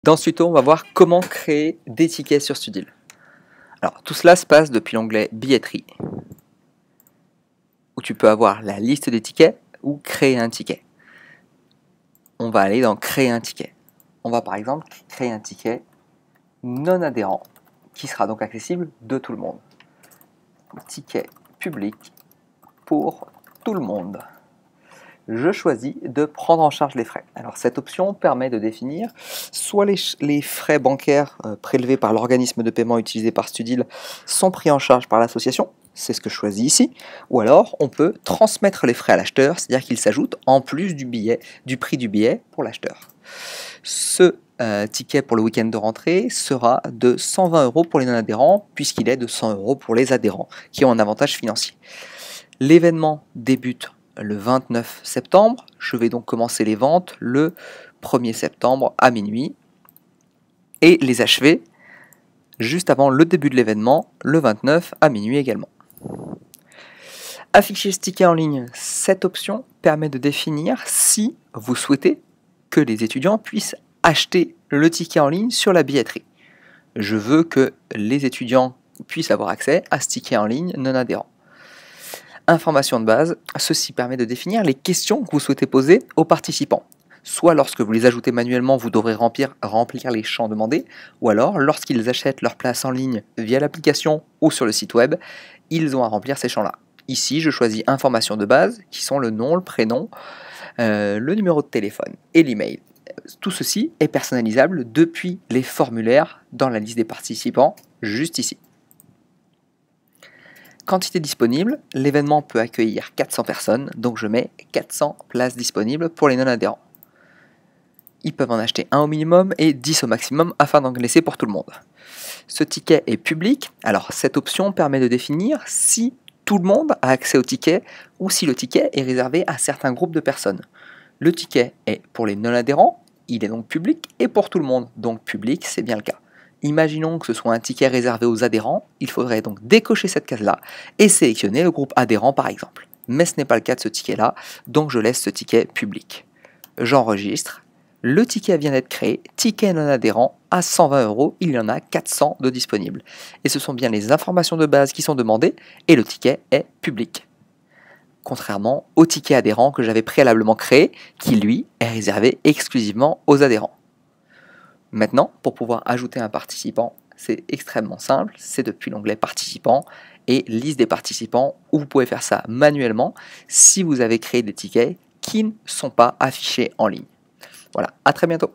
Dans ce tuto, on va voir comment créer des tickets sur Studil. Alors, tout cela se passe depuis l'onglet Billetterie, où tu peux avoir la liste des tickets ou créer un ticket. On va aller dans Créer un ticket. On va par exemple créer un ticket non adhérent, qui sera donc accessible de tout le monde. Ticket public pour tout le monde. Je choisis de prendre en charge les frais. Alors cette option permet de définir soit les frais bancaires prélevés par l'organisme de paiement utilisé par Studil sont pris en charge par l'association, c'est ce que je choisis ici, ou alors on peut transmettre les frais à l'acheteur, c'est-à-dire qu'ils s'ajoutent en plus du prix du billet pour l'acheteur. Ce ticket pour le week-end de rentrée sera de 120 € pour les non-adhérents, puisqu'il est de 100 € pour les adhérents, qui ont un avantage financier. L'événement débute le 29 septembre, je vais donc commencer les ventes le 1er septembre à minuit et les achever juste avant le début de l'événement, le 29 à minuit également. Afficher ce ticket en ligne, cette option permet de définir si vous souhaitez que les étudiants puissent acheter le ticket en ligne sur la billetterie. Je veux que les étudiants puissent avoir accès à ce ticket en ligne non adhérent. Information de base, ceci permet de définir les questions que vous souhaitez poser aux participants. Soit lorsque vous les ajoutez manuellement, vous devrez remplir les champs demandés, ou alors lorsqu'ils achètent leur place en ligne via l'application ou sur le site web, ils ont à remplir ces champs-là. Ici, je choisis informations de base, qui sont le nom, le prénom, le numéro de téléphone et l'email. Tout ceci est personnalisable depuis les formulaires dans la liste des participants, juste ici. Quantité disponible, l'événement peut accueillir 400 personnes, donc je mets 400 places disponibles pour les non-adhérents. Ils peuvent en acheter un au minimum et 10 au maximum afin d'en laisser pour tout le monde. Ce ticket est public, alors cette option permet de définir si tout le monde a accès au ticket ou si le ticket est réservé à certains groupes de personnes. Le ticket est pour les non-adhérents, il est donc public, et pour tout le monde, donc public, c'est bien le cas. Imaginons que ce soit un ticket réservé aux adhérents, il faudrait donc décocher cette case-là et sélectionner le groupe adhérent par exemple. Mais ce n'est pas le cas de ce ticket-là, donc je laisse ce ticket public. J'enregistre, le ticket vient d'être créé, ticket non adhérent à 120 €, il y en a 400 de disponibles. Et ce sont bien les informations de base qui sont demandées et le ticket est public. Contrairement au ticket adhérent que j'avais préalablement créé, qui lui est réservé exclusivement aux adhérents. Maintenant, pour pouvoir ajouter un participant, c'est extrêmement simple, c'est depuis l'onglet Participants et Liste des participants où vous pouvez faire ça manuellement si vous avez créé des tickets qui ne sont pas affichés en ligne. Voilà, à très bientôt.